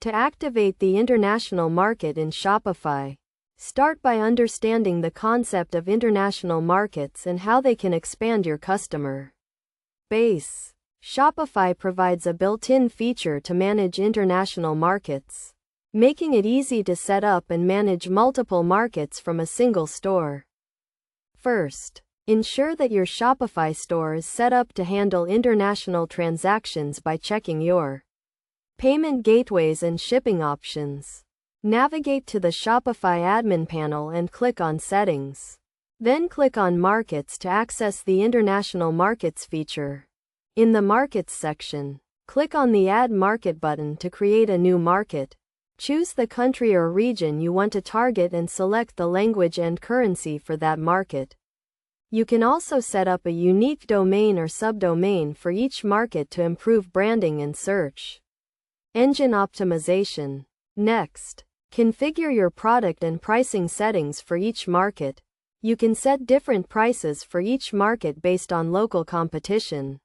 To activate the international market in Shopify, start by understanding the concept of international markets and how they can expand your customer base. Shopify provides a built-in feature to manage international markets, making it easy to set up and manage multiple markets from a single store. First, ensure that your Shopify store is set up to handle international transactions by checking your payment gateways and shipping options. Navigate to the Shopify admin panel and click on Settings. Then click on Markets to access the International Markets feature. In the Markets section, click on the Add Market button to create a new market. Choose the country or region you want to target and select the language and currency for that market. You can also set up a unique domain or subdomain for each market to improve branding and search engine optimization. Next, configure your product and pricing settings for each market. You can set different prices for each market based on local competition,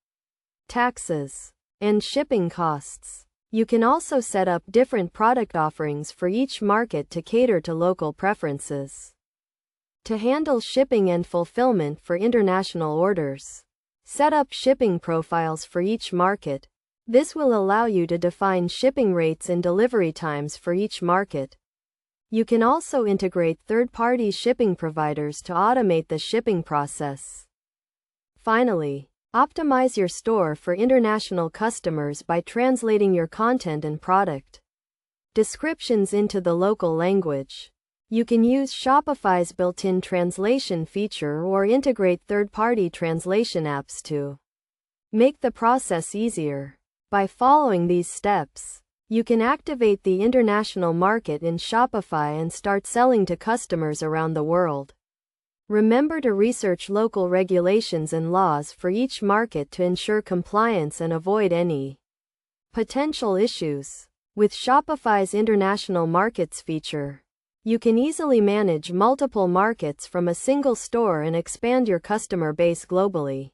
taxes, and shipping costs. You can also set up different product offerings for each market to cater to local preferences. To handle shipping and fulfillment for international orders, set up shipping profiles for each market. This will allow you to define shipping rates and delivery times for each market. You can also integrate third-party shipping providers to automate the shipping process. Finally, optimize your store for international customers by translating your content and product descriptions into the local language. You can use Shopify's built-in translation feature or integrate third-party translation apps to make the process easier. By following these steps, you can activate the international market in Shopify and start selling to customers around the world. Remember to research local regulations and laws for each market to ensure compliance and avoid any potential issues. With Shopify's International Markets feature, you can easily manage multiple markets from a single store and expand your customer base globally.